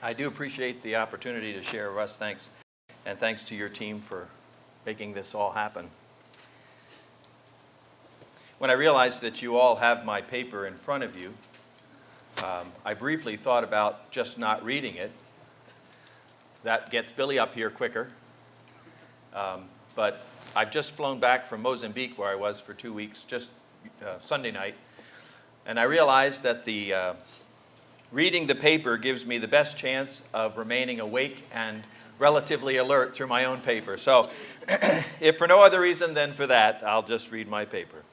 I do appreciate the opportunity to share. Russ, thanks. And thanks to your team for making this all happen. When I realized that you all have my paper in front of you, I briefly thought about just not reading it. That gets Billy up here quicker. But I've just flown back from Mozambique, where I was for 2 weeks, just Sunday night. And I realized that reading the paper gives me the best chance of remaining awake and relatively alert through my own paper. So if for no other reason than for that, I'll just read my paper.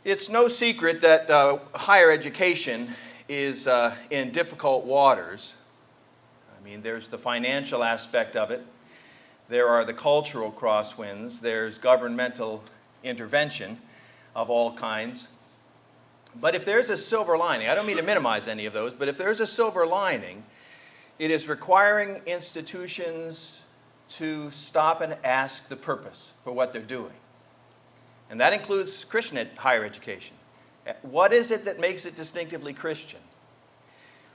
It's no secret that higher education is in difficult waters. I mean, there's the financial aspect of it. There are the cultural crosswinds. There's governmental intervention of all kinds. But if there's a silver lining, I don't mean to minimize any of those, but if there's a silver lining, it is requiring institutions to stop and ask the purpose for what they're doing. And that includes Christian higher education. What is it that makes it distinctively Christian?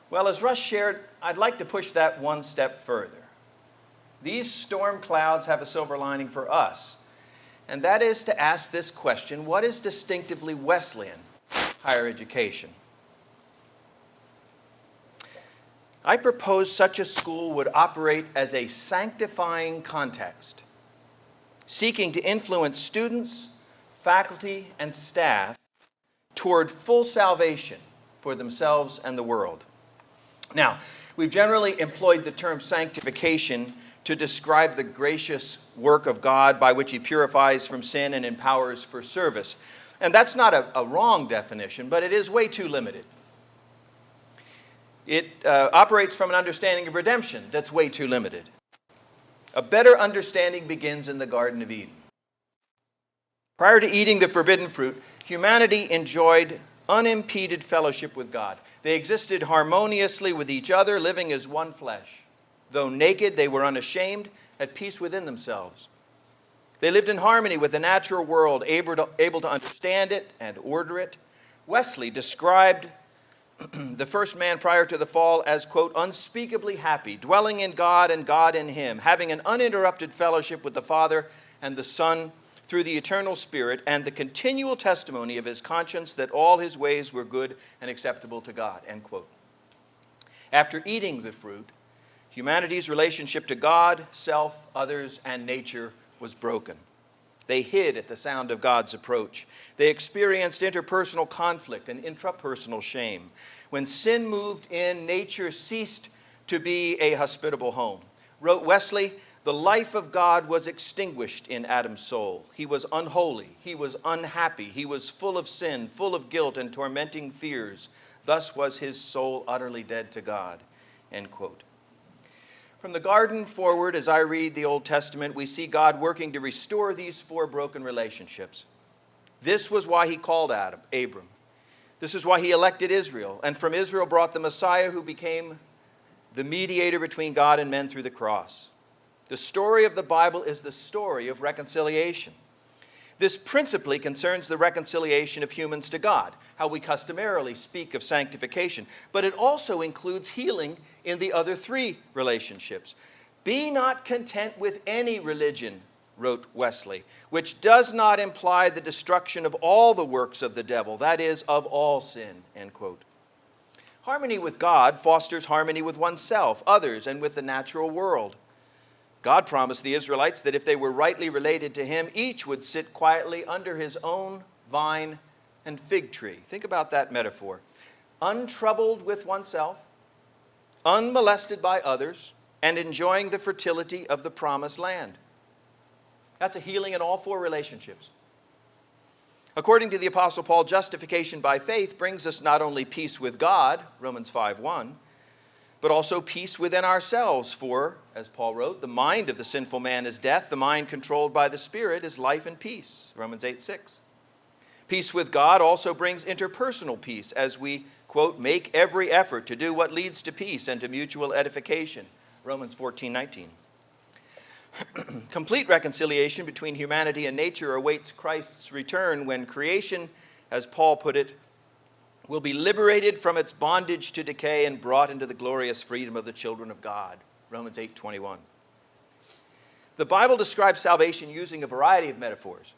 Well, as Russ shared, I'd like to push that one step further. These storm clouds have a silver lining for us, and that is to ask this question: what is distinctively Wesleyan higher education? I propose such a school would operate as a sanctifying context, seeking to influence students, faculty, and staff toward full salvation for themselves and the world. Now, we've generally employed the term sanctification to describe the gracious work of God by which He purifies from sin and empowers for service. And that's not a wrong definition, but it is way too limited. It operates from an understanding of redemption that's way too limited. A better understanding begins in the Garden of Eden. Prior to eating the forbidden fruit, humanity enjoyed unimpeded fellowship with God. They existed harmoniously with each other, living as one flesh. Though naked, they were unashamed, at peace within themselves. They lived in harmony with the natural world, able to understand it and order it. Wesley described the first man prior to the fall as, quote, unspeakably happy, dwelling in God and God in him, having an uninterrupted fellowship with the Father and the Son through the eternal Spirit, and the continual testimony of his conscience that all his ways were good and acceptable to God, end quote. After eating the fruit, humanity's relationship to God, self, others, and nature was broken. They hid at the sound of God's approach. They experienced interpersonal conflict and intrapersonal shame. When sin moved in, nature ceased to be a hospitable home. Wrote Wesley, the life of God was extinguished in Adam's soul. He was unholy. He was unhappy. He was full of sin, full of guilt and tormenting fears. Thus was his soul utterly dead to God, end quote. From the garden forward, as I read the Old Testament, we see God working to restore these four broken relationships. This was why he called Abram. This is why he elected Israel, and from Israel brought the Messiah who became the mediator between God and men through the cross. The story of the Bible is the story of reconciliation. This principally concerns the reconciliation of humans to God, how we customarily speak of sanctification, but it also includes healing in the other three relationships. Be not content with any religion, wrote Wesley, which does not imply the destruction of all the works of the devil, that is, of all sin, end quote. Harmony with God fosters harmony with oneself, others, and with the natural world. God promised the Israelites that if they were rightly related to him, each would sit quietly under his own vine and fig tree. Think about that metaphor. Untroubled with oneself, unmolested by others, and enjoying the fertility of the promised land. That's a healing in all four relationships. According to the Apostle Paul, justification by faith brings us not only peace with God, Romans 5:1, but also peace within ourselves. For, as Paul wrote, the mind of the sinful man is death, the mind controlled by the Spirit is life and peace, Romans 8:6. Peace with God also brings interpersonal peace as we, quote, make every effort to do what leads to peace and to mutual edification, Romans 14:19. Complete reconciliation between humanity and nature awaits Christ's return when creation, as Paul put it, will be liberated from its bondage to decay and brought into the glorious freedom of the children of God. Romans 8:21. The Bible describes salvation using a variety of metaphors,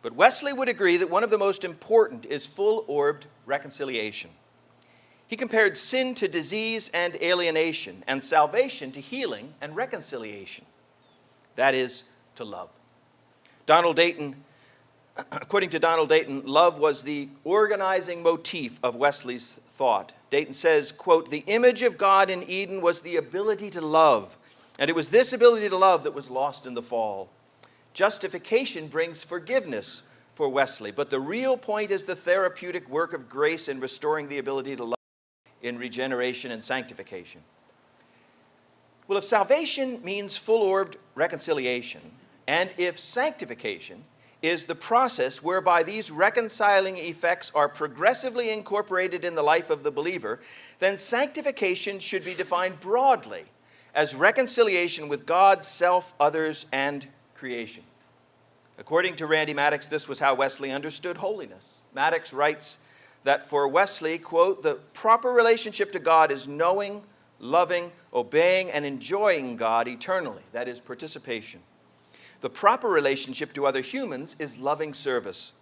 but Wesley would agree that one of the most important is full-orbed reconciliation. He compared sin to disease and alienation, and salvation to healing and reconciliation. That is, to love. According to Donald Dayton, love was the organizing motif of Wesley's thought. Dayton says, quote, "The image of God in Eden was the ability to love, and it was this ability to love that was lost in the fall. Justification brings forgiveness for Wesley, but the real point is the therapeutic work of grace in restoring the ability to love in regeneration and sanctification." Well, if salvation means full-orbed reconciliation, and if sanctification is the process whereby these reconciling effects are progressively incorporated in the life of the believer, then sanctification should be defined broadly as reconciliation with God, self, others, and creation. According to Randy Maddox, this was how Wesley understood holiness. Maddox writes that for Wesley, quote, "The proper relationship to God is knowing, loving, obeying, and enjoying God eternally." That is participation. The proper relationship to other humans is loving service.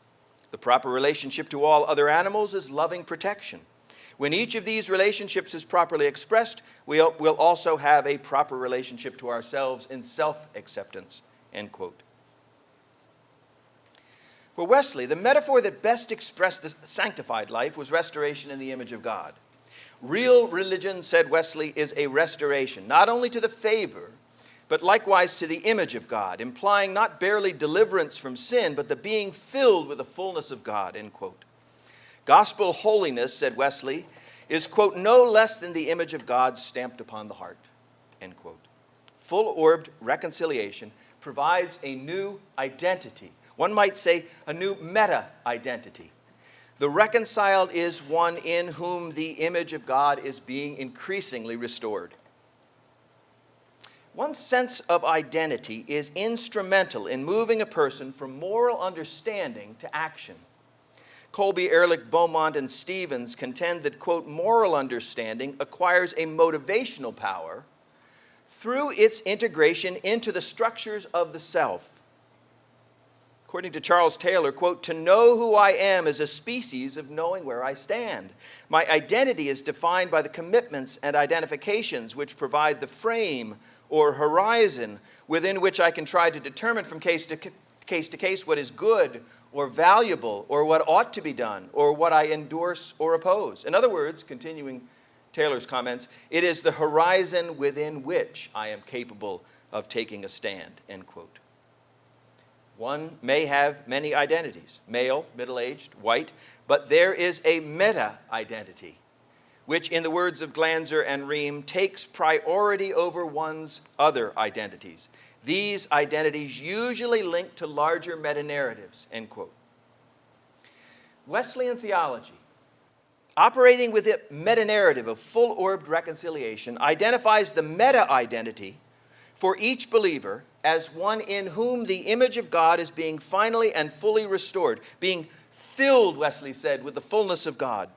The proper relationship to all other animals is loving protection. When each of these relationships is properly expressed, we'll also have a proper relationship to ourselves in self-acceptance, end quote. For Wesley, the metaphor that best expressed the sanctified life was restoration in the image of God. Real religion, said Wesley, is a restoration, not only to the favor, but likewise to the image of God, implying not barely deliverance from sin, but the being filled with the fullness of God, end quote. Gospel holiness, said Wesley, is, quote, "no less than the image of God stamped upon the heart," end quote. Full-orbed reconciliation provides a new identity. One might say a new meta-identity. The reconciled is one in whom the image of God is being increasingly restored. One's sense of identity is instrumental in moving a person from moral understanding to action. Colby, Ehrlich, Beaumont, and Stevens contend that, quote, "moral understanding acquires a motivational power through its integration into the structures of the self." According to Charles Taylor, quote, "To know who I am is a species of knowing where I stand. My identity is defined by the commitments and identifications which provide the frame or horizon within which I can try to determine from case to case what is good or valuable or what ought to be done or what I endorse or oppose." In other words, continuing Taylor's comments, it is the horizon within which I am capable of taking a stand, end quote. One may have many identities, male, middle-aged, white, but there is a meta-identity, which, in the words of Glanzer and Ream, takes priority over one's other identities. These identities usually link to larger meta-narratives, end quote. Wesleyan theology, operating with a meta-narrative of full-orbed reconciliation, identifies the meta-identity for each believer as one in whom the image of God is being finally and fully restored, being filled, Wesley said, with the fullness of God.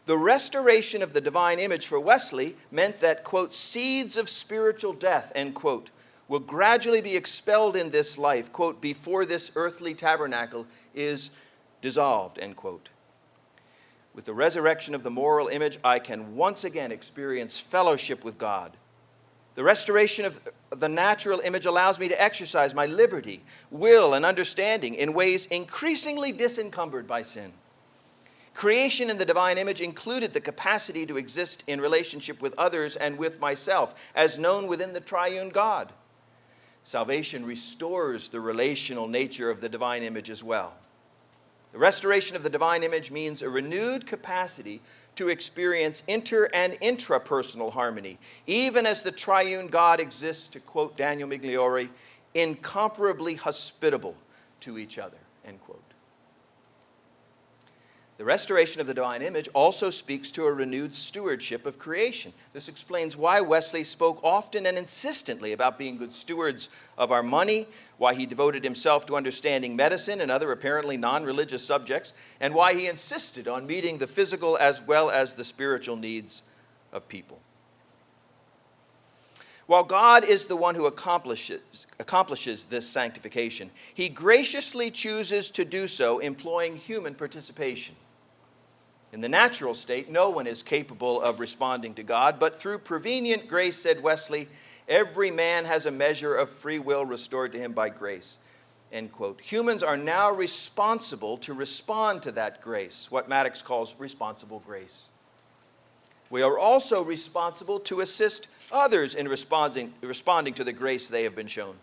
The restoration of the divine image for Wesley meant that, quote, "seeds of spiritual death," end quote, will gradually be expelled in this life, quote, "before this earthly tabernacle is dissolved," end quote. With the resurrection of the moral image, I can once again experience fellowship with God. The restoration of the natural image allows me to exercise my liberty, will, and understanding in ways increasingly disencumbered by sin. Creation in the divine image included the capacity to exist in relationship with others and with myself, as known within the triune God. Salvation restores the relational nature of the divine image as well. The restoration of the divine image means a renewed capacity to experience inter- and intrapersonal harmony, even as the triune God exists, to quote Daniel Migliore, "incomparably hospitable to each other," end quote. The restoration of the divine image also speaks to a renewed stewardship of creation. This explains why Wesley spoke often and insistently about being good stewards of our money, why he devoted himself to understanding medicine and other apparently non-religious subjects, and why he insisted on meeting the physical as well as the spiritual needs of people. While God is the one who accomplishes this sanctification, he graciously chooses to do so employing human participation. In the natural state, no one is capable of responding to God, but through prevenient grace, said Wesley, every man has a measure of free will restored to him by grace. End quote. Humans are now responsible to respond to that grace, what Maddox calls responsible grace. We are also responsible to assist others in responding to the grace they have been shown.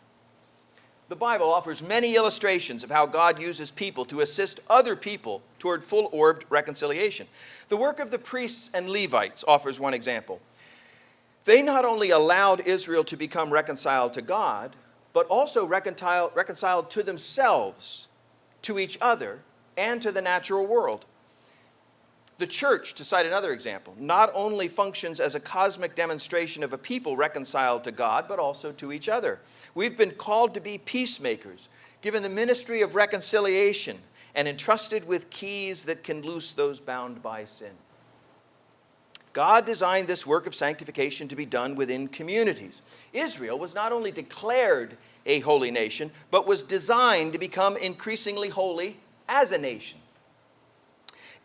The Bible offers many illustrations of how God uses people to assist other people toward full-orbed reconciliation. The work of the priests and Levites offers one example. They not only allowed Israel to become reconciled to God, but also reconciled to themselves, to each other, and to the natural world. The church, to cite another example, not only functions as a cosmic demonstration of a people reconciled to God, but also to each other. We've been called to be peacemakers, given the ministry of reconciliation, and entrusted with keys that can loose those bound by sin. God designed this work of sanctification to be done within communities. Israel was not only declared a holy nation, but was designed to become increasingly holy as a nation.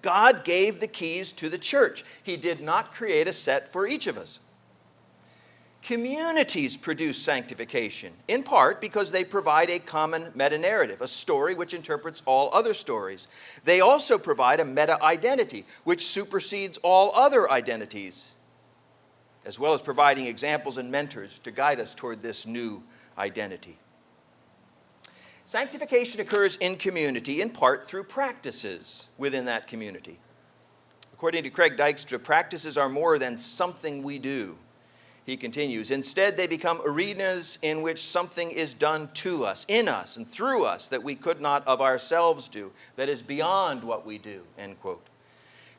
God gave the keys to the church. He did not create a set for each of us. Communities produce sanctification, in part because they provide a common meta-narrative, a story which interprets all other stories. They also provide a meta-identity, which supersedes all other identities, as well as providing examples and mentors to guide us toward this new identity. Sanctification occurs in community in part through practices within that community. According to Craig Dykstra, practices are more than something we do. He continues, instead they become arenas in which something is done to us, in us, and through us that we could not of ourselves do, that is beyond what we do, end quote.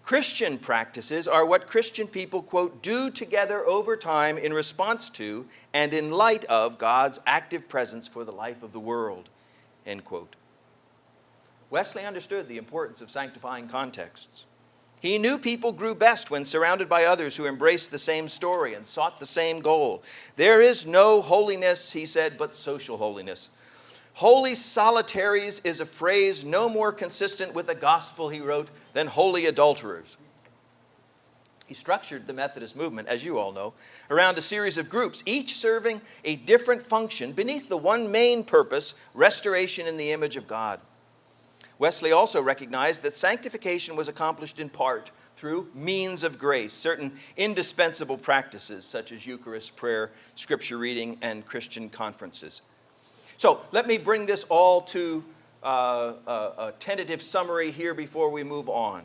Christian practices are what Christian people, quote, do together over time in response to and in light of God's active presence for the life of the world. End quote. Wesley understood the importance of sanctifying contexts. He knew people grew best when surrounded by others who embraced the same story and sought the same goal. There is no holiness, he said, but social holiness. Holy solitaries is a phrase no more consistent with the gospel, he wrote, than holy adulterers. He structured the Methodist movement, as you all know, around a series of groups, each serving a different function beneath the one main purpose, restoration in the image of God. Wesley also recognized that sanctification was accomplished in part through means of grace, certain indispensable practices such as Eucharist, prayer, scripture reading, and Christian conferences. So let me bring this all to a tentative summary here before we move on.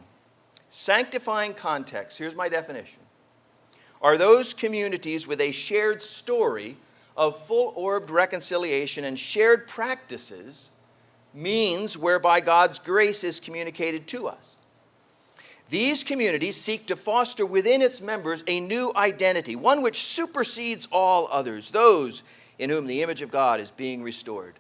Sanctifying context, here's my definition, are those communities with a shared story of full-orbed reconciliation and shared practices, means whereby God's grace is communicated to us. These communities seek to foster within its members a new identity, one which supersedes all others, those in whom the image of God is being restored.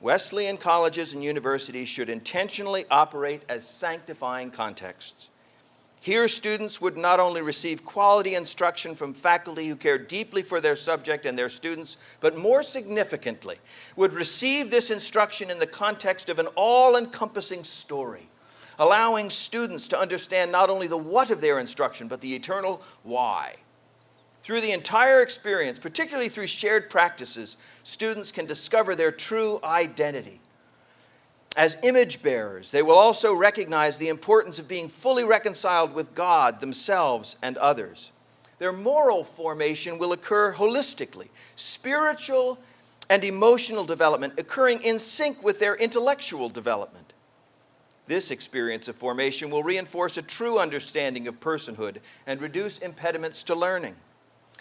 Wesleyan colleges and universities should intentionally operate as sanctifying contexts. Here, students would not only receive quality instruction from faculty who care deeply for their subject and their students, but more significantly, would receive this instruction in the context of an all-encompassing story, allowing students to understand not only the what of their instruction, but the eternal why. Through the entire experience, particularly through shared practices, students can discover their true identity. As image bearers, they will also recognize the importance of being fully reconciled with God, themselves, and others. Their moral formation will occur holistically, spiritual and emotional development occurring in sync with their intellectual development. This experience of formation will reinforce a true understanding of personhood and reduce impediments to learning.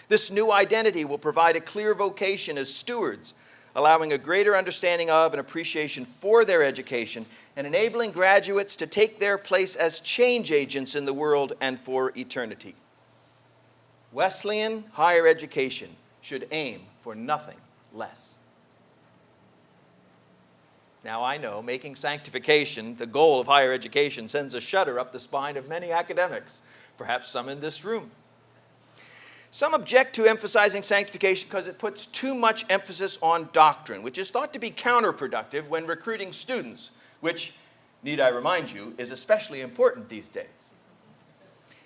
This new identity will provide a clear vocation as stewards allowing a greater understanding of and appreciation for their education, and enabling graduates to take their place as change agents in the world and for eternity. Wesleyan higher education should aim for nothing less. Now, I know making sanctification the goal of higher education sends a shudder up the spine of many academics, perhaps some in this room. Some object to emphasizing sanctification because it puts too much emphasis on doctrine, which is thought to be counterproductive when recruiting students, which, need I remind you, is especially important these days.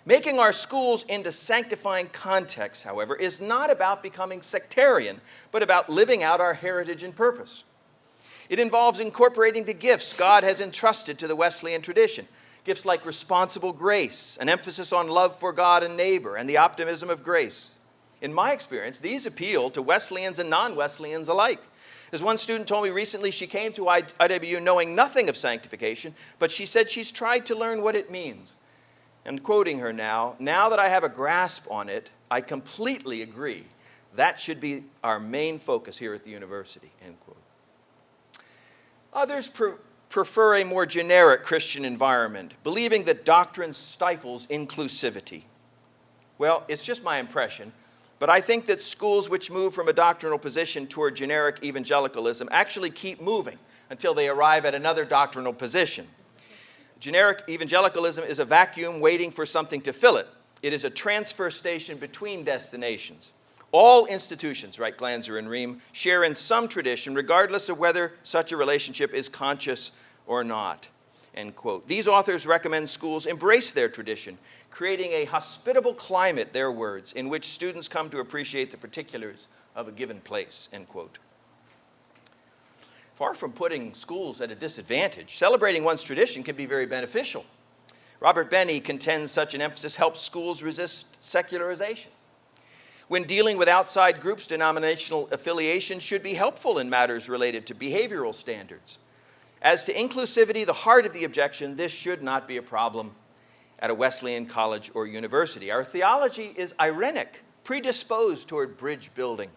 Making our schools into sanctifying contexts, however, is not about becoming sectarian, but about living out our heritage and purpose. It involves incorporating the gifts God has entrusted to the Wesleyan tradition, gifts like responsible grace, an emphasis on love for God and neighbor, and the optimism of grace. In my experience, these appeal to Wesleyans and non-Wesleyans alike. As one student told me recently, she came to IWU knowing nothing of sanctification, but she said she's tried to learn what it means. And quoting her now that I have a grasp on it, I completely agree. That should be our main focus here at the university, end quote. Others prefer a more generic Christian environment, believing that doctrine stifles inclusivity. Well, it's just my impression, but I think that schools which move from a doctrinal position toward generic evangelicalism actually keep moving until they arrive at another doctrinal position. Generic evangelicalism is a vacuum waiting for something to fill it. It is a transfer station between destinations. All institutions, write Glanzer and Ream, share in some tradition, regardless of whether such a relationship is conscious or not, end quote. These authors recommend schools embrace their tradition, creating a hospitable climate, their words, in which students come to appreciate the particulars of a given place, end quote. Far from putting schools at a disadvantage, celebrating one's tradition can be very beneficial. Robert Benny contends such an emphasis helps schools resist secularization. When dealing with outside groups, denominational affiliation should be helpful in matters related to behavioral standards. As to inclusivity, the heart of the objection, this should not be a problem at a Wesleyan college or university. Our theology is irenic, predisposed toward bridge building.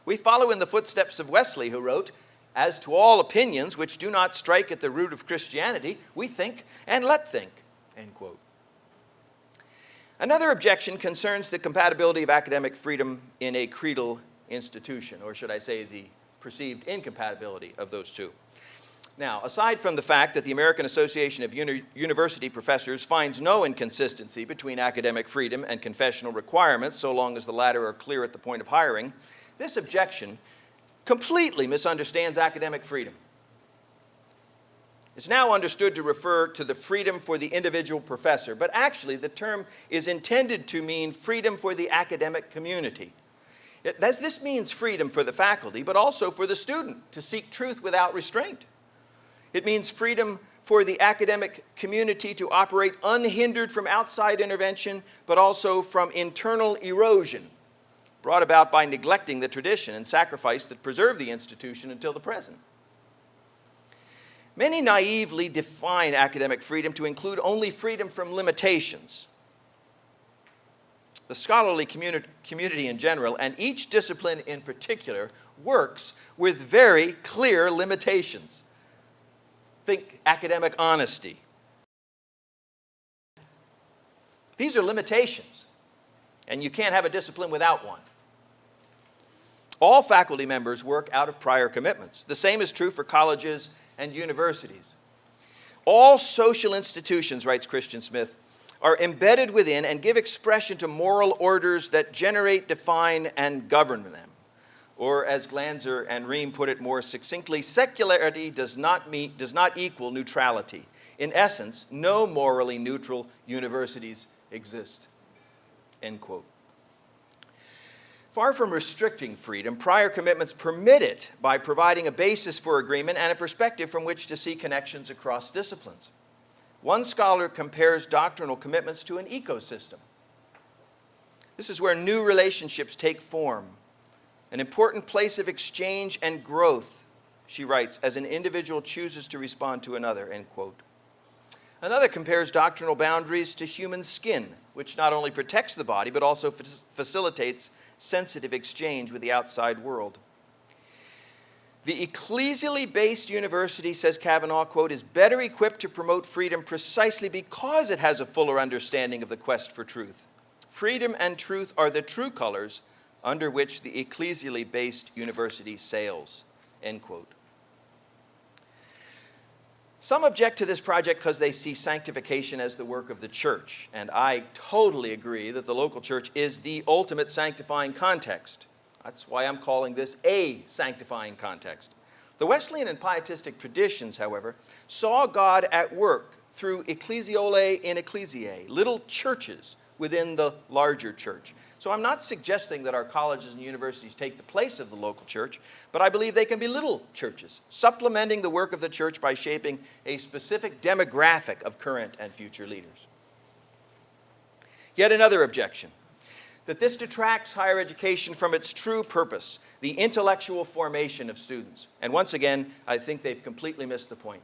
We follow in the footsteps of Wesley, who wrote, "As to all opinions which do not strike at the root of Christianity, we think and let think," end quote. Another objection concerns the compatibility of academic freedom in a creedal institution, or should I say the perceived incompatibility of those two. Now, aside from the fact that the American Association of University Professors finds no inconsistency between academic freedom and confessional requirements, so long as the latter are clear at the point of hiring, this objection completely misunderstands academic freedom. It's now understood to refer to the freedom for the individual professor, but actually the term is intended to mean freedom for the academic community. This means freedom for the faculty, but also for the student to seek truth without restraint. It means freedom for the academic community to operate unhindered from outside intervention, but also from internal erosion brought about by neglecting the tradition and sacrifice that preserved the institution until the present. Many naively define academic freedom to include only freedom from limitations. The scholarly community in general, and each discipline in particular, works with very clear limitations. Think academic honesty. These are limitations, and you can't have a discipline without one. All faculty members work out of prior commitments. The same is true for colleges and universities. All social institutions, writes Christian Smith, are embedded within and give expression to moral orders that generate, define, and govern them. Or as Glanzer and Ream put it more succinctly, secularity does not equal neutrality. In essence, no morally neutral universities exist, end quote. Far from restricting freedom, prior commitments permit it by providing a basis for agreement and a perspective from which to see connections across disciplines. One scholar compares doctrinal commitments to an ecosystem. This is where new relationships take form, an important place of exchange and growth, she writes, as an individual chooses to respond to another, end quote. Another compares doctrinal boundaries to human skin, which not only protects the body, but also facilitates sensitive exchange with the outside world. The ecclesially based university, says Kavanaugh, quote, is better equipped to promote freedom precisely because it has a fuller understanding of the quest for truth. Freedom and truth are the true colors under which the ecclesially based university sails, end quote. Some object to this project because they see sanctification as the work of the church, and I totally agree that the local church is the ultimate sanctifying context. That's why I'm calling this a sanctifying context. The Wesleyan and Pietistic traditions, however, saw God at work through ecclesiolae in ecclesiae, little churches within the larger church. So I'm not suggesting that our colleges and universities take the place of the local church, but I believe they can be little churches, supplementing the work of the church by shaping a specific demographic of current and future leaders. Yet another objection, that this detracts higher education from its true purpose, the intellectual formation of students. And once again, I think they've completely missed the point.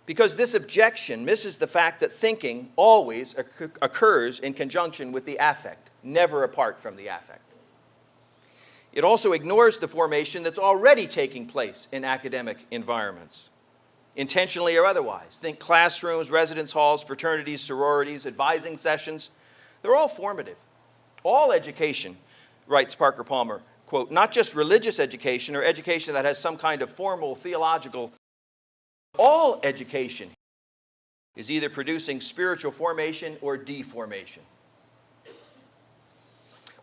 Because this objection misses the fact that thinking always occurs in conjunction with the affect, never apart from the affect. It also ignores the formation that's already taking place in academic environments, intentionally or otherwise. Think classrooms, residence halls, fraternities, sororities, advising sessions. They're all formative. All education, writes Parker Palmer, quote, not just religious education or education that has some kind of formal theological. All education is either producing spiritual formation or deformation.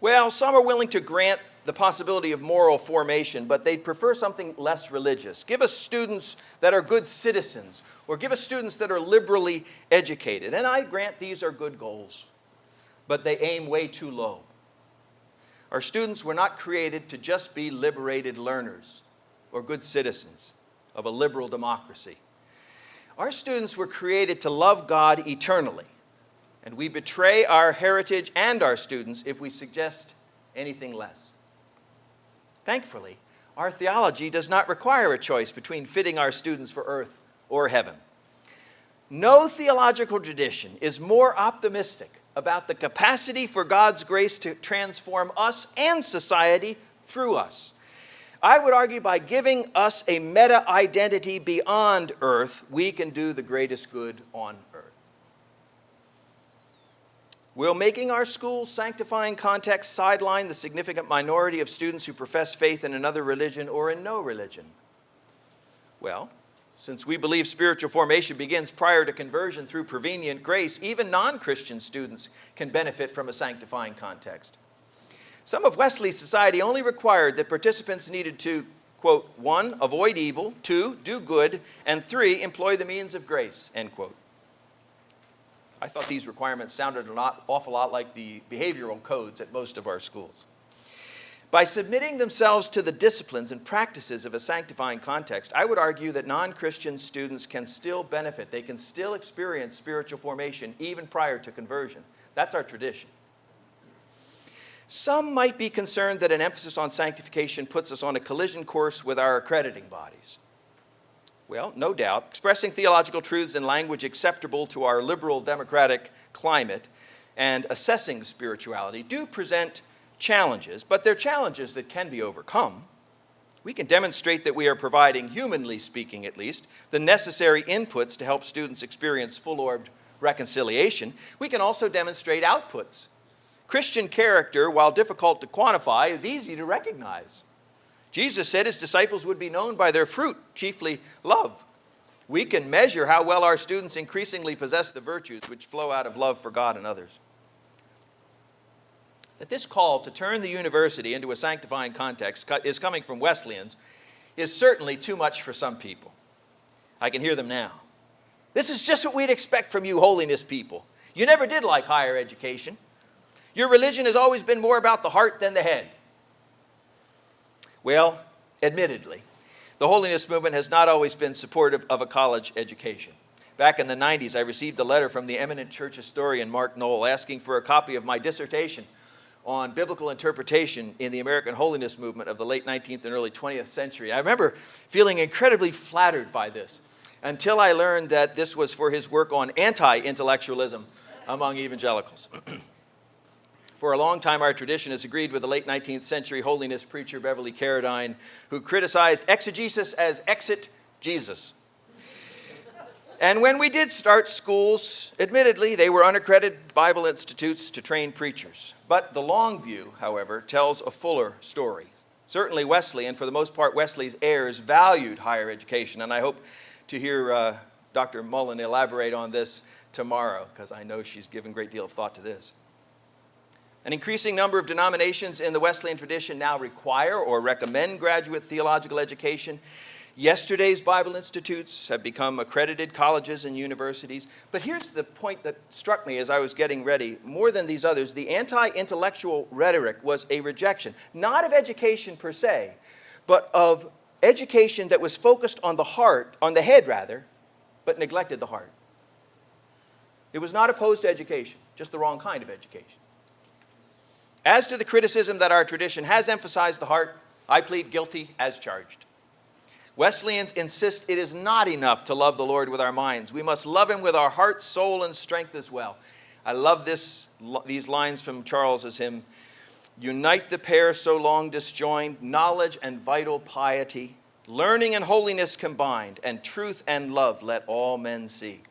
Well, some are willing to grant the possibility of moral formation, but they'd prefer something less religious. Give us students that are good citizens, or give us students that are liberally educated. And I grant these are good goals, but they aim way too low. Our students were not created to just be liberated learners or good citizens of a liberal democracy. Our students were created to love God eternally, and we betray our heritage and our students if we suggest anything less. Thankfully, our theology does not require a choice between fitting our students for earth or heaven. No theological tradition is more optimistic about the capacity for God's grace to transform us and society through us. I would argue by giving us a meta-identity beyond earth, we can do the greatest good on earth. Will making our schools sanctifying context sideline the significant minority of students who profess faith in another religion or in no religion? Well, since we believe spiritual formation begins prior to conversion through prevenient grace, even non-Christian students can benefit from a sanctifying context. Some of Wesley's society only required that participants needed to, quote, 1, avoid evil, 2, do good, and 3, employ the means of grace, end quote. I thought these requirements sounded an awful lot like the behavioral codes at most of our schools. By submitting themselves to the disciplines and practices of a sanctifying context, I would argue that non-Christian students can still benefit. They can still experience spiritual formation even prior to conversion. That's our tradition. Some might be concerned that an emphasis on sanctification puts us on a collision course with our accrediting bodies. Well, no doubt, expressing theological truths in language acceptable to our liberal democratic climate and assessing spirituality do present challenges, but they're challenges that can be overcome. We can demonstrate that we are providing, humanly speaking at least, the necessary inputs to help students experience full-orbed reconciliation. We can also demonstrate outputs. Christian character, while difficult to quantify, is easy to recognize. Jesus said his disciples would be known by their fruit, chiefly love. We can measure how well our students increasingly possess the virtues which flow out of love for God and others. That this call to turn the university into a sanctifying context is coming from Wesleyans is certainly too much for some people. I can hear them now. This is just what we'd expect from you holiness people. You never did like higher education. Your religion has always been more about the heart than the head. Well, admittedly, the holiness movement has not always been supportive of a college education. Back in the 90s, I received a letter from the eminent church historian Mark Knoll asking for a copy of my dissertation on biblical interpretation in the American holiness movement of the late 19th and early 20th century. I remember feeling incredibly flattered by this until I learned that this was for his work on anti-intellectualism among evangelicals. For a long time, our tradition has agreed with the late 19th century holiness preacher Beverly Carradine, who criticized exegesis as exit Jesus. And when we did start schools, admittedly, they were unaccredited Bible institutes to train preachers. But the long view, however, tells a fuller story. Certainly Wesley, and for the most part Wesley's heirs, valued higher education. And I hope to hear Dr. Mullen elaborate on this tomorrow, because I know she's given a great deal of thought to this. An increasing number of denominations in the Wesleyan tradition now require or recommend graduate theological education. Yesterday's Bible institutes have become accredited colleges and universities. But here's the point that struck me as I was getting ready. More than these others, the anti-intellectual rhetoric was a rejection, not of education per se, but of education that was focused on the heart, on the head rather, but neglected the heart. It was not opposed to education, just the wrong kind of education. As to the criticism that our tradition has emphasized the heart, I plead guilty as charged. Wesleyans insist it is not enough to love the Lord with our minds. We must love him with our heart, soul, and strength as well. I love these lines from Charles's hymn. Unite the pair so long disjoined, knowledge and vital piety, learning and holiness combined, and truth and love let all men see.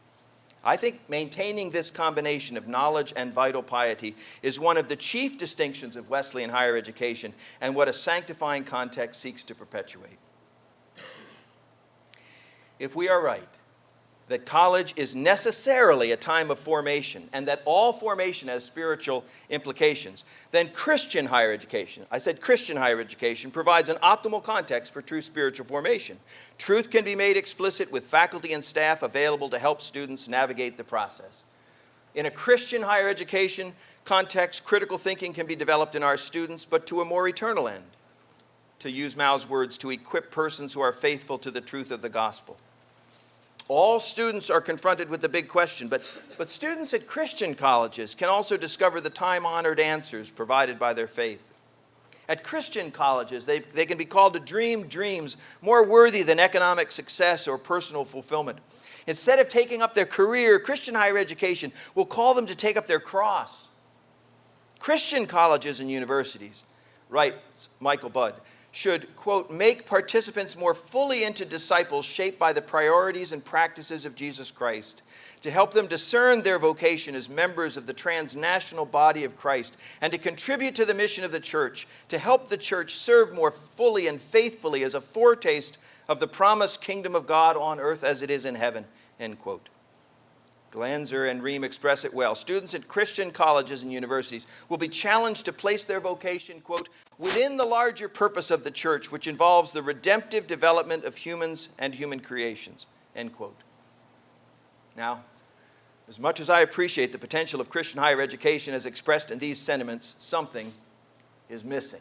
I think maintaining this combination of knowledge and vital piety is one of the chief distinctions of Wesleyan higher education and what a sanctifying context seeks to perpetuate. If we are right that college is necessarily a time of formation and that all formation has spiritual implications, then Christian higher education, I said Christian higher education, provides an optimal context for true spiritual formation. Truth can be made explicit with faculty and staff available to help students navigate the process. In a Christian higher education context, critical thinking can be developed in our students, but to a more eternal end. To use Mao's words, to equip persons who are faithful to the truth of the gospel. All students are confronted with the big question, but students at Christian colleges can also discover the time-honored answers provided by their faith. At Christian colleges, they can be called to dream dreams more worthy than economic success or personal fulfillment. Instead of taking up their career, Christian higher education will call them to take up their cross. Christian colleges and universities, writes Michael Budd, should, quote, make participants more fully into disciples shaped by the priorities and practices of Jesus Christ, to help them discern their vocation as members of the transnational body of Christ, and to contribute to the mission of the church, to help the church serve more fully and faithfully as a foretaste of the promised kingdom of God on earth as it is in heaven, end quote. Glanzer and Ream express it well. Students at Christian colleges and universities will be challenged to place their vocation, quote, within the larger purpose of the church, which involves the redemptive development of humans and human creations, end quote. Now, as much as I appreciate the potential of Christian higher education as expressed in these sentiments, something is missing.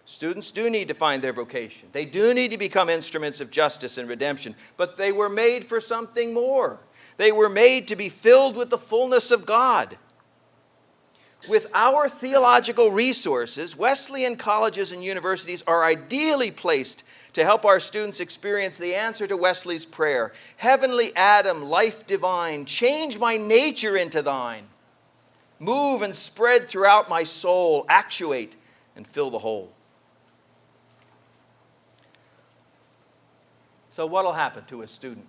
Students do need to find their vocation. They do need to become instruments of justice and redemption, but they were made for something more. They were made to be filled with the fullness of God. With our theological resources, Wesleyan colleges and universities are ideally placed to help our students experience the answer to Wesley's prayer, Heavenly Adam, life divine, change my nature into thine. Move and spread throughout my soul, actuate and fill the whole. So what will happen to a student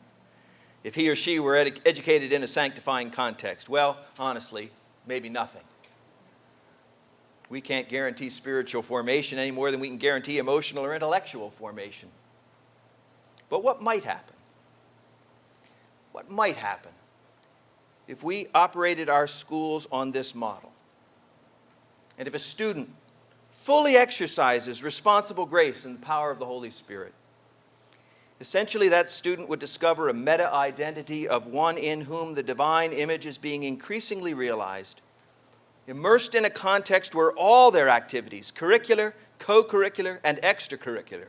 if he or she were educated in a sanctifying context? Well, honestly, maybe nothing. We can't guarantee spiritual formation any more than we can guarantee emotional or intellectual formation. But what might happen? What might happen if we operated our schools on this model? And if a student fully exercises responsible grace and the power of the Holy Spirit, essentially, that student would discover a meta-identity of one in whom the divine image is being increasingly realized, immersed in a context where all their activities, curricular, co-curricular, and extracurricular,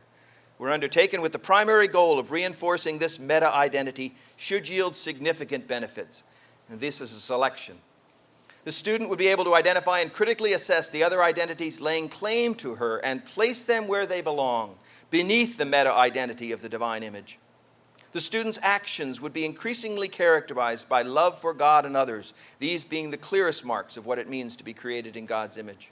were undertaken with the primary goal of reinforcing this meta-identity should yield significant benefits. And this is a selection. The student would be able to identify and critically assess the other identities laying claim to her and place them where they belong, beneath the meta-identity of the divine image. The student's actions would be increasingly characterized by love for God and others, these being the clearest marks of what it means to be created in God's image.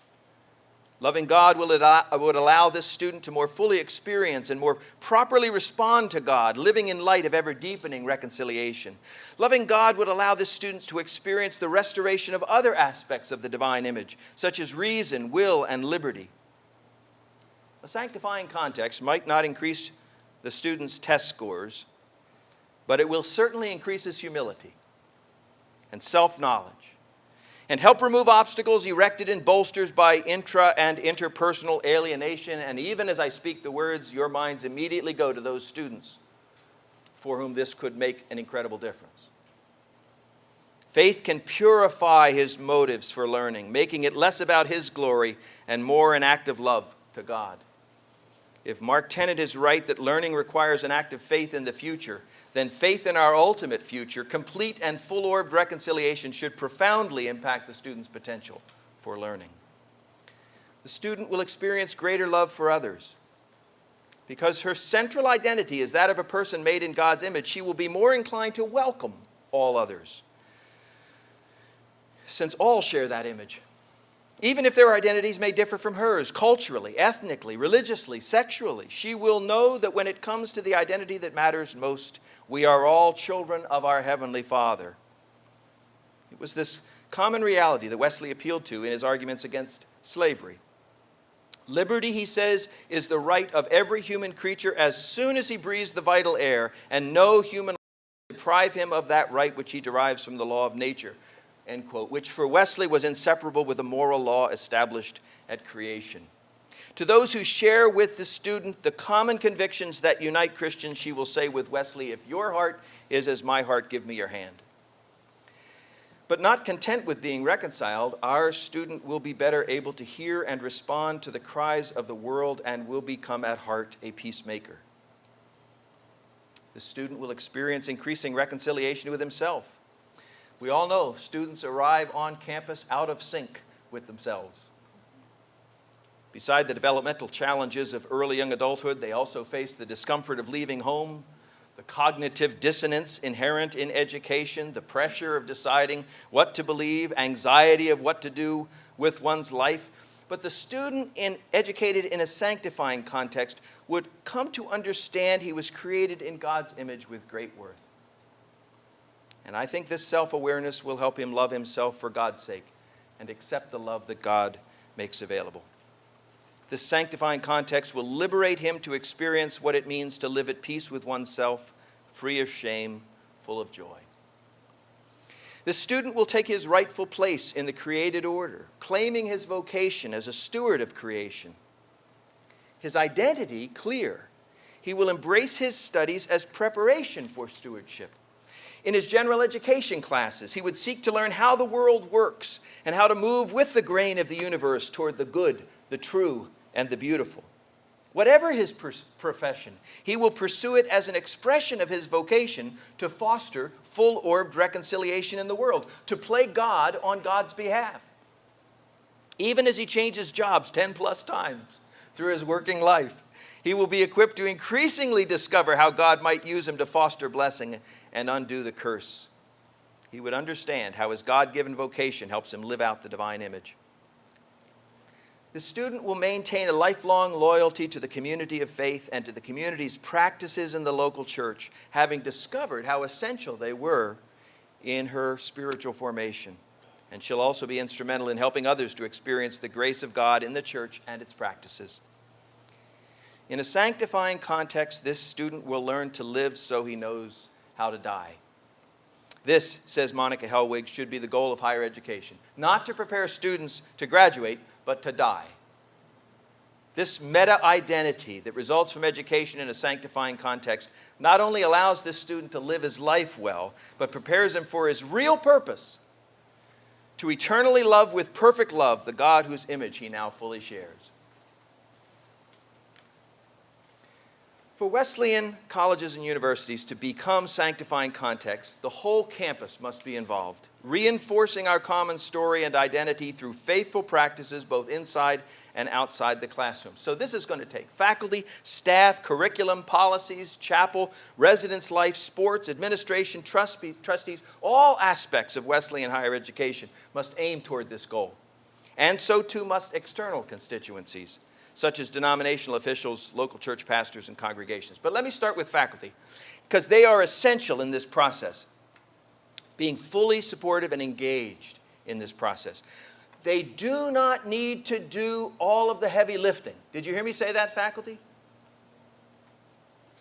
Loving God would allow this student to more fully experience and more properly respond to God, living in light of ever-deepening reconciliation. Loving God would allow this student to experience the restoration of other aspects of the divine image, such as reason, will, and liberty. A sanctifying context might not increase the student's test scores, but it will certainly increase his humility and self-knowledge, and help remove obstacles erected and bolstered by intra and interpersonal alienation. And even as I speak the words, your minds immediately go to those students for whom this could make an incredible difference. Faith can purify his motives for learning, making it less about his glory and more an act of love to God. If Mark Tennant is right that learning requires an act of faith in the future, then faith in our ultimate future, complete and full-orbed reconciliation, should profoundly impact the student's potential for learning. The student will experience greater love for others. Because her central identity is that of a person made in God's image, she will be more inclined to welcome all others, since all share that image. Even if their identities may differ from hers, culturally, ethnically, religiously, sexually, she will know that when it comes to the identity that matters most, we are all children of our Heavenly Father. It was this common reality that Wesley appealed to in his arguments against slavery. Liberty, he says, is the right of every human creature as soon as he breathes the vital air, and no human law can deprive him of that right which he derives from the law of nature. End quote, which for Wesley was inseparable with the moral law established at creation. To those who share with the student the common convictions that unite Christians, she will say with Wesley, if your heart is as my heart, give me your hand. But not content with being reconciled, our student will be better able to hear and respond to the cries of the world and will become at heart a peacemaker. The student will experience increasing reconciliation with himself. We all know students arrive on campus out of sync with themselves. Beside the developmental challenges of early young adulthood, they also face the discomfort of leaving home, the cognitive dissonance inherent in education, the pressure of deciding what to believe, anxiety of what to do with one's life. But the student educated in a sanctifying context would come to understand he was created in God's image with great worth. And I think this self-awareness will help him love himself for God's sake and accept the love that God makes available. This sanctifying context will liberate him to experience what it means to live at peace with oneself, free of shame, full of joy. The student will take his rightful place in the created order, claiming his vocation as a steward of creation. His identity clear. He will embrace his studies as preparation for stewardship. In his general education classes, he would seek to learn how the world works and how to move with the grain of the universe toward the good, the true, and the beautiful. Whatever his profession, he will pursue it as an expression of his vocation to foster full-orbed reconciliation in the world, to play God on God's behalf. Even as he changes jobs 10 plus times through his working life, he will be equipped to increasingly discover how God might use him to foster blessing and undo the curse. He would understand how his God-given vocation helps him live out the divine image. The student will maintain a lifelong loyalty to the community of faith and to the community's practices in the local church, having discovered how essential they were in her spiritual formation. And she'll also be instrumental in helping others to experience the grace of God in the church and its practices. In a sanctifying context, this student will learn to live so he knows how to die. This, says Monica Hellwig, should be the goal of higher education. Not to prepare students to graduate, but to die. This meta-identity that results from education in a sanctifying context not only allows this student to live his life well, but prepares him for his real purpose, to eternally love with perfect love the God whose image he now fully shares. For Wesleyan colleges and universities to become sanctifying contexts, the whole campus must be involved, reinforcing our common story and identity through faithful practices both inside and outside the classroom. So this is going to take faculty, staff, curriculum, policies, chapel, residence life, sports, administration, trustees. All aspects of Wesleyan higher education must aim toward this goal. And so too must external constituencies, such as denominational officials, local church pastors, and congregations. But let me start with faculty, because they are essential in this process, being fully supportive and engaged in this process. They do not need to do all of the heavy lifting. Did you hear me say that, faculty?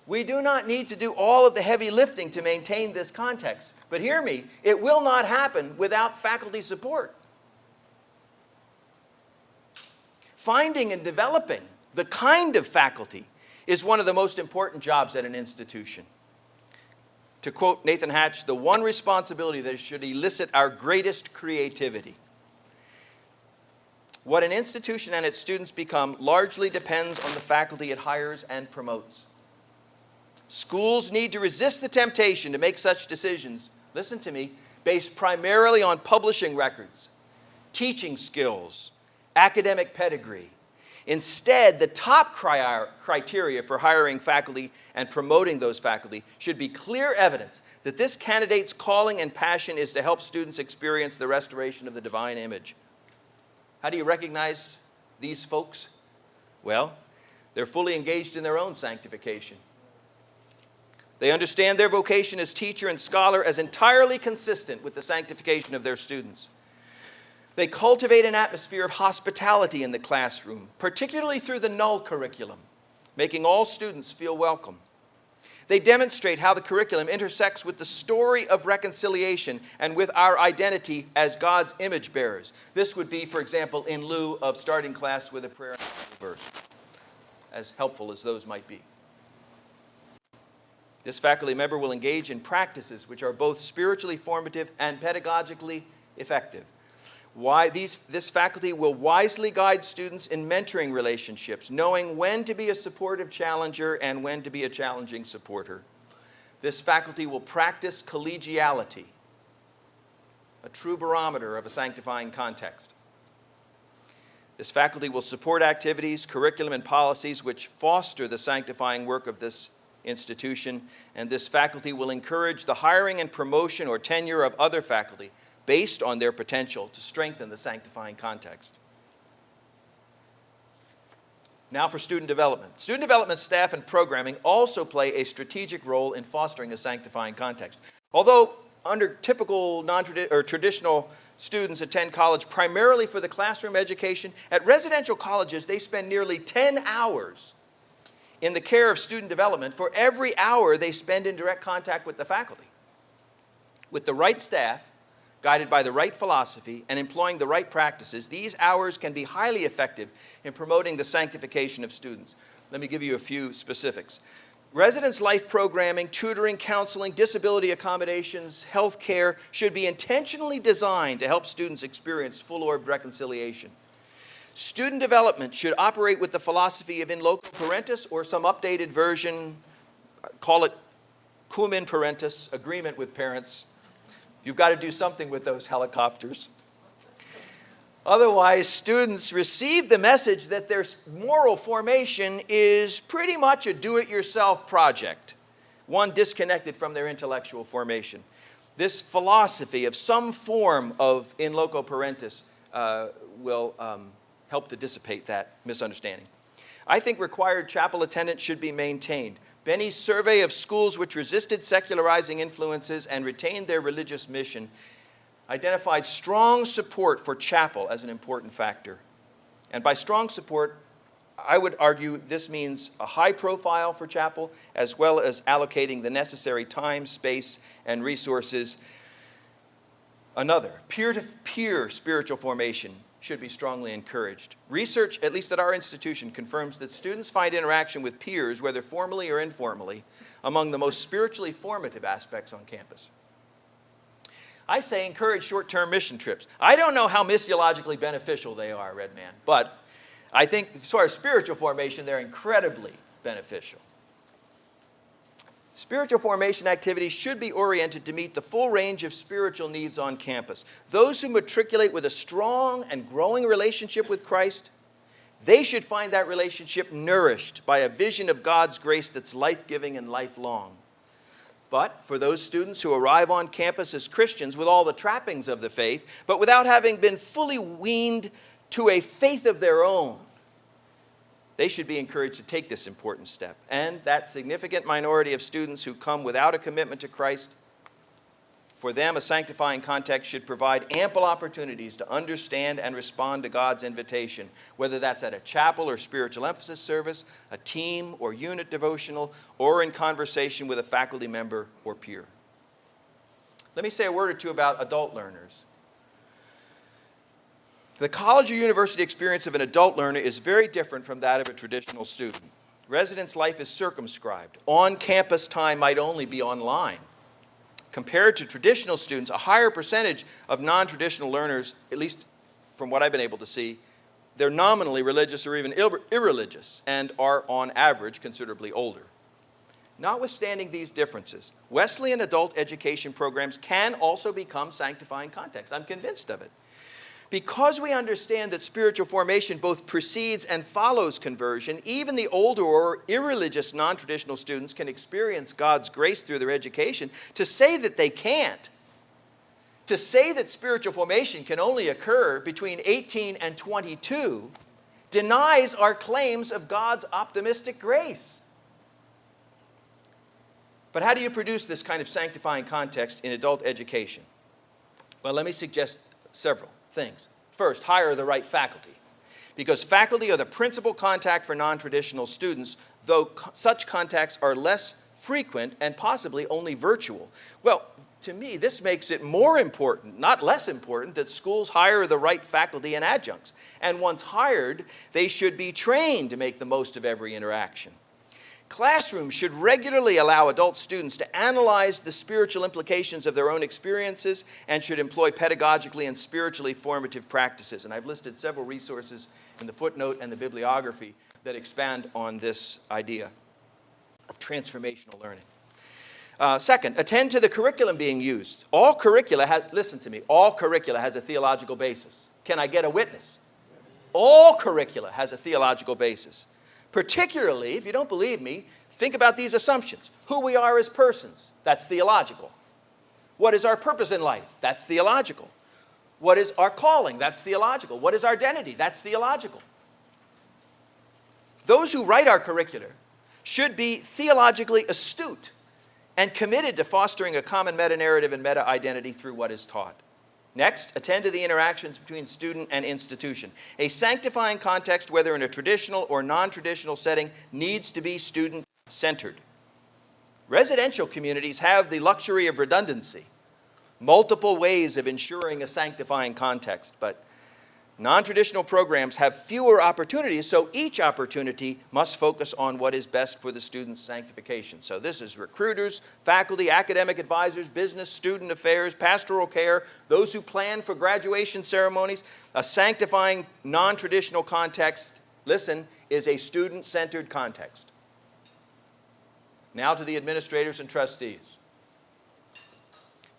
We do not need to do all of the heavy lifting to maintain this context. But hear me, it will not happen without faculty support. Finding and developing the kind of faculty is one of the most important jobs at an institution. To quote Nathan Hatch, the one responsibility that should elicit our greatest creativity. What an institution and its students become largely depends on the faculty it hires and promotes. Schools need to resist the temptation to make such decisions, listen to me, based primarily on publishing records, teaching skills, academic pedigree. Instead, the top criteria for hiring faculty and promoting those faculty should be clear evidence that this candidate's calling and passion is to help students experience the restoration of the divine image. How do you recognize these folks? Well, they're fully engaged in their own sanctification. They understand their vocation as teacher and scholar as entirely consistent with the sanctification of their students. They cultivate an atmosphere of hospitality in the classroom, particularly through the null curriculum, making all students feel welcome. They demonstrate how the curriculum intersects with the story of reconciliation and with our identity as God's image bearers. This would be, for example, in lieu of starting class with a prayer and a verse, as helpful as those might be. This faculty member will engage in practices which are both spiritually formative and pedagogically effective. This faculty will wisely guide students in mentoring relationships, knowing when to be a supportive challenger and when to be a challenging supporter. This faculty will practice collegiality, a true barometer of a sanctifying context. This faculty will support activities, curriculum, and policies which foster the sanctifying work of this institution, and this faculty will encourage the hiring and promotion or tenure of other faculty based on their potential to strengthen the sanctifying context. Now for student development. Student development staff and programming also play a strategic role in fostering a sanctifying context. Although under typical traditional students attend college primarily for the classroom education, at residential colleges they spend nearly 10 hours in the care of student development for every hour they spend in direct contact with the faculty. With the right staff, guided by the right philosophy, and employing the right practices, these hours can be highly effective in promoting the sanctification of students. Let me give you a few specifics. Residence life programming, tutoring, counseling, disability accommodations, health care should be intentionally designed to help students experience full-orbed reconciliation. Student development should operate with the philosophy of in loco parentis, or some updated version, call it cum in parentis, agreement with parents. You've got to do something with those helicopters. Otherwise, students receive the message that their moral formation is pretty much a do-it-yourself project, one disconnected from their intellectual formation. This philosophy of some form of in loco parentis will help to dissipate that misunderstanding. I think required chapel attendance should be maintained. Benny's survey of schools which resisted secularizing influences and retained their religious mission identified strong support for chapel as an important factor. And by strong support, I would argue this means a high profile for chapel, as well as allocating the necessary time, space, and resources. Another, peer-to-peer spiritual formation should be strongly encouraged. Research, at least at our institution, confirms that students find interaction with peers, whether formally or informally, among the most spiritually formative aspects on campus. I say encourage short-term mission trips. I don't know how missiologically beneficial they are, Redman, but I think as far as spiritual formation, they're incredibly beneficial. Spiritual formation activities should be oriented to meet the full range of spiritual needs on campus. Those who matriculate with a strong and growing relationship with Christ, they should find that relationship nourished by a vision of God's grace that's life-giving and lifelong. But for those students who arrive on campus as Christians with all the trappings of the faith, but without having been fully weaned to a faith of their own, they should be encouraged to take this important step. And that significant minority of students who come without a commitment to Christ, for them, a sanctifying context should provide ample opportunities to understand and respond to God's invitation, whether that's at a chapel or spiritual emphasis service, a team or unit devotional, or in conversation with a faculty member or peer. Let me say a word or two about adult learners. The college or university experience of an adult learner is very different from that of a traditional student. Residence life is circumscribed. On-campus time might only be online. Compared to traditional students, a higher percentage of non-traditional learners, at least from what I've been able to see, they're nominally religious or even irreligious and are, on average, considerably older. Notwithstanding these differences, Wesleyan adult education programs can also become sanctifying contexts. I'm convinced of it. Because we understand that spiritual formation both precedes and follows conversion, even the older or irreligious non-traditional students can experience God's grace through their education. To say that they can't, to say that spiritual formation can only occur between 18 and 22, denies our claims of God's optimistic grace. But how do you produce this kind of sanctifying context in adult education? Well, let me suggest several things. First, hire the right faculty, because faculty are the principal contact for non-traditional students, though such contacts are less frequent and possibly only virtual. Well, to me, this makes it more important, not less important, that schools hire the right faculty and adjuncts. And once hired, they should be trained to make the most of every interaction. Classrooms should regularly allow adult students to analyze the spiritual implications of their own experiences and should employ pedagogically and spiritually formative practices. And I've listed several resources in the footnote and the bibliography that expand on this idea of transformational learning. Second, attend to the curriculum being used. All curricula has a theological basis. Can I get a witness? All curricula has a theological basis. Particularly, if you don't believe me, think about these assumptions. Who we are as persons, that's theological. What is our purpose in life? That's theological. What is our calling? That's theological. What is our identity? That's theological. Those who write our curricula should be theologically astute and committed to fostering a common meta-narrative and meta-identity through what is taught. Next, attend to the interactions between student and institution. A sanctifying context, whether in a traditional or non-traditional setting, needs to be student-centered. Residential communities have the luxury of redundancy, multiple ways of ensuring a sanctifying context, but non-traditional programs have fewer opportunities, so each opportunity must focus on what is best for the student's sanctification. So this is recruiters, faculty, academic advisors, business, student affairs, pastoral care, those who plan for graduation ceremonies. A sanctifying non-traditional context, listen, is a student-centered context. Now to the administrators and trustees.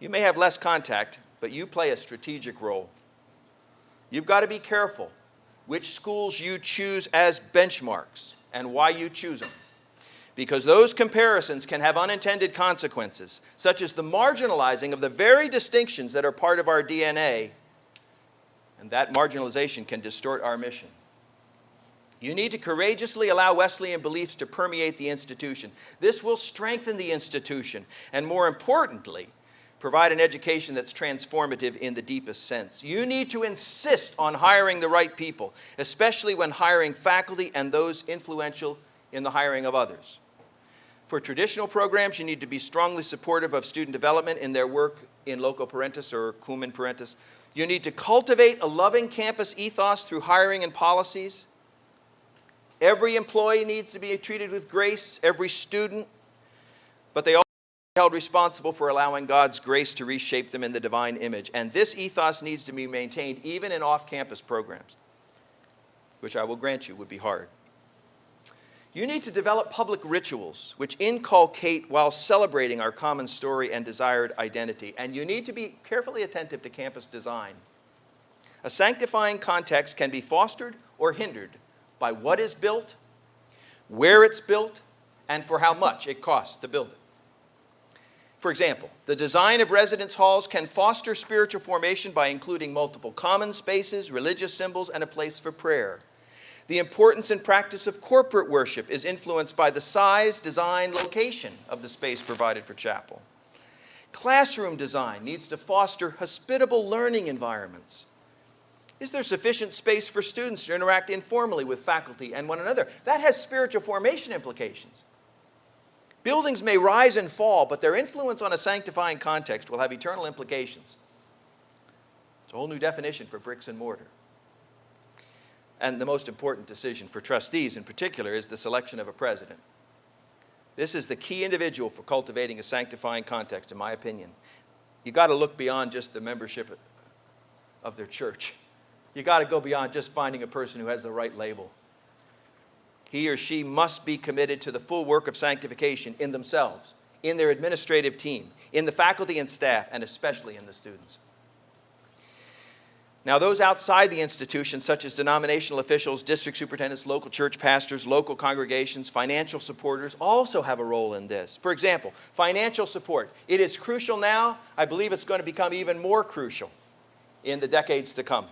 You may have less contact, but you play a strategic role. You've got to be careful which schools you choose as benchmarks and why you choose them, because those comparisons can have unintended consequences, such as the marginalizing of the very distinctions that are part of our DNA, and that marginalization can distort our mission. You need to courageously allow Wesleyan beliefs to permeate the institution. This will strengthen the institution, and more importantly, provide an education that's transformative in the deepest sense. You need to insist on hiring the right people, especially when hiring faculty and those influential in the hiring of others. For traditional programs, you need to be strongly supportive of student development in their work in loco parentis or cumen parentis. You need to cultivate a loving campus ethos through hiring and policies. Every employee needs to be treated with grace, every student, but they all held responsible for allowing God's grace to reshape them in the divine image. And this ethos needs to be maintained even in off-campus programs, which I will grant you would be hard. You need to develop public rituals which inculcate while celebrating our common story and desired identity. And you need to be carefully attentive to campus design. A sanctifying context can be fostered or hindered by what is built, where it's built, and for how much it costs to build it. For example, the design of residence halls can foster spiritual formation by including multiple common spaces, religious symbols, and a place for prayer. The importance and practice of corporate worship is influenced by the size, design, location of the space provided for chapel. Classroom design needs to foster hospitable learning environments. Is there sufficient space for students to interact informally with faculty and one another? That has spiritual formation implications. Buildings may rise and fall, but their influence on a sanctifying context will have eternal implications. It's a whole new definition for bricks and mortar. And the most important decision for trustees in particular is the selection of a president. This is the key individual for cultivating a sanctifying context, in my opinion. You've got to look beyond just the membership of their church. You've got to go beyond just finding a person who has the right label. He or she must be committed to the full work of sanctification in themselves, in their administrative team, in the faculty and staff, and especially in the students. Now, those outside the institution, such as denominational officials, district superintendents, local church pastors, local congregations, financial supporters, also have a role in this. For example, financial support. It is crucial now. I believe it's going to become even more crucial in the decades to come,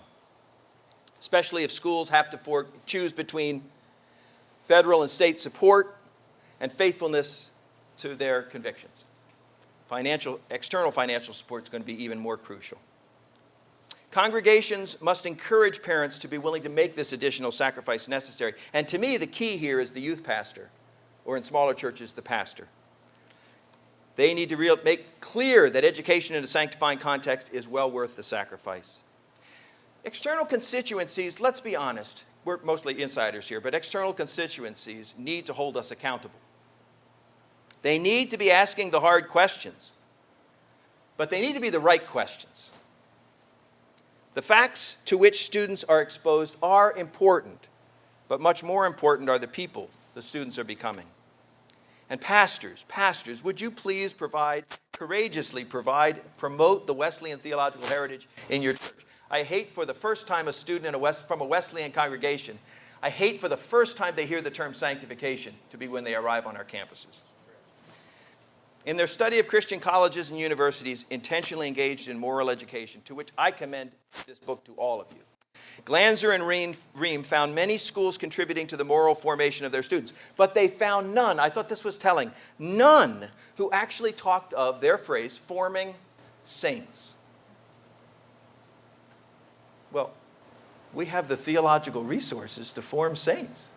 especially if schools have to choose between federal and state support and faithfulness to their convictions. External financial support is going to be even more crucial. Congregations must encourage parents to be willing to make this additional sacrifice necessary. And to me, the key here is the youth pastor, or in smaller churches, the pastor. They need to make clear that education in a sanctifying context is well worth the sacrifice. External constituencies, let's be honest, we're mostly insiders here, but external constituencies need to hold us accountable. They need to be asking the hard questions, but they need to be the right questions. The facts to which students are exposed are important, but much more important are the people the students are becoming. And pastors, would you please courageously promote the Wesleyan theological heritage in your church? I hate for the first time a student from a Wesleyan congregation, I hate for the first time they hear the term sanctification to be when they arrive on our campuses. In their study of Christian colleges and universities, intentionally engaged in moral education, to which I commend this book to all of you. Glanzer and Ream found many schools contributing to the moral formation of their students, but they found none, I thought this was telling, none who actually talked of their phrase, forming saints. Well, we have the theological resources to form saints.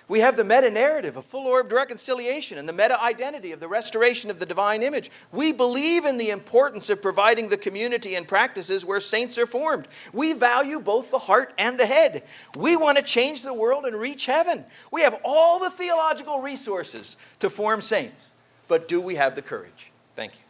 We have the meta-narrative of full-orbed reconciliation and the meta-identity of the restoration of the divine image. We believe in the importance of providing the community and practices where saints are formed. We value both the heart and the head. We want to change the world and reach heaven. We have all the theological resources to form saints. But do we have the courage? Thank you.